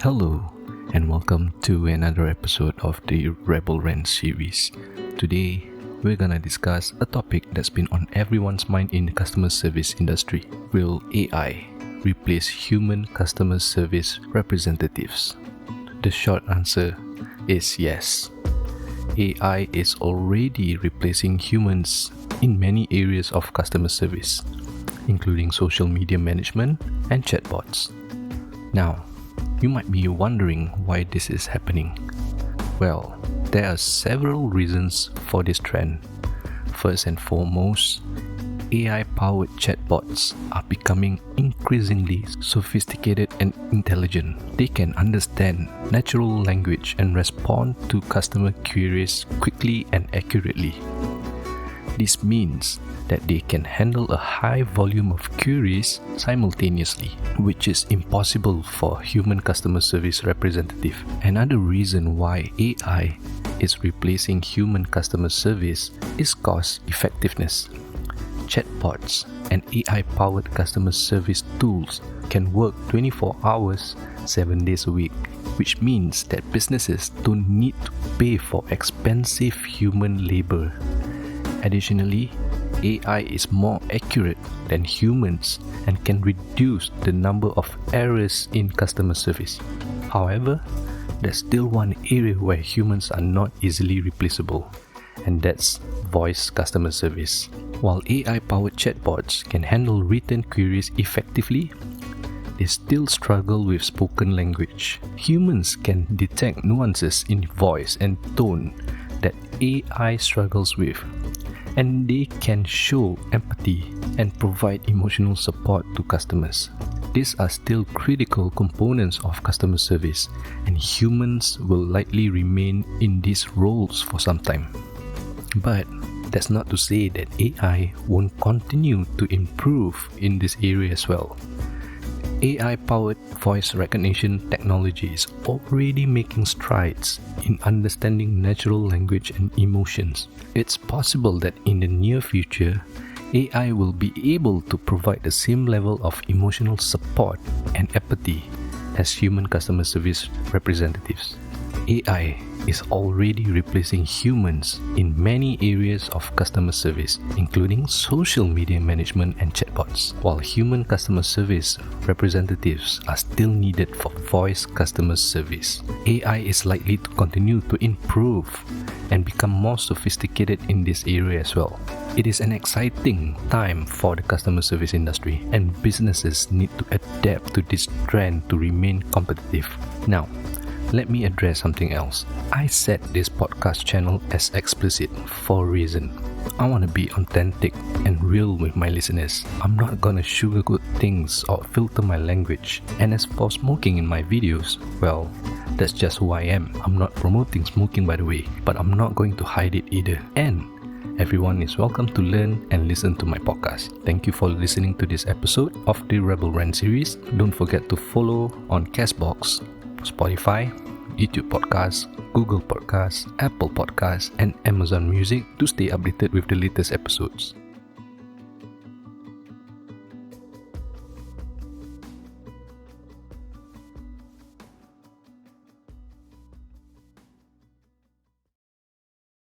Hello, and welcome to another episode of the Rebel Rant Series. Today, we're gonna discuss a topic that's been on everyone's mind in the customer service industry. Will AI replace human customer service representatives? The short answer is yes. AI is already replacing humans in many areas of customer service, including social media management and chatbots. Now, you might be wondering why this is happening. Well, there are several reasons for this trend. First and foremost, AI-powered chatbots are becoming increasingly sophisticated and intelligent. They can understand natural language and respond to customer queries quickly and accurately. This means that they can handle a high volume of queries simultaneously, which is impossible for a human customer service representative. Another reason why AI is replacing human customer service is cost effectiveness. Chatbots and AI-powered customer service tools can work 24 hours, 7 days a week, which means that businesses don't need to pay for expensive human labor. Additionally, AI is more accurate than humans and can reduce the number of errors in customer service. However, there's still one area where humans are not easily replaceable, and that's voice customer service. While AI-powered chatbots can handle written queries effectively, they still struggle with spoken language. Humans can detect nuances in voice and tone that AI struggles with, and they can show empathy and provide emotional support to customers. These are still critical components of customer service, and humans will likely remain in these roles for some time. But that's not to say that AI won't continue to improve in this area as well. AI-powered voice recognition technology is already making strides in understanding natural language and emotions. It's possible that in the near future, AI will be able to provide the same level of emotional support and empathy as human customer service representatives. AI is already replacing humans in many areas of customer service, including social media management and chatbots, while human customer service representatives are still needed for voice customer service. AI is likely to continue to improve and become more sophisticated in this area as well. It is an exciting time for the customer service industry, and businesses need to adapt to this trend to remain competitive. Now, let me address something else. I set this podcast channel as explicit for a reason. I want to be authentic and real with my listeners. I'm not gonna sugarcoat things or filter my language. And as for smoking in my videos, well, that's just who I am. I'm not promoting smoking, by the way, but I'm not going to hide it either. And everyone is welcome to learn and listen to my podcast. Thank you for listening to this episode of the Rebel Rant Series. Don't forget to follow on Chatbots, Spotify, YouTube Podcasts, Google Podcasts, Apple Podcasts, and Amazon Music to stay updated with the latest episodes.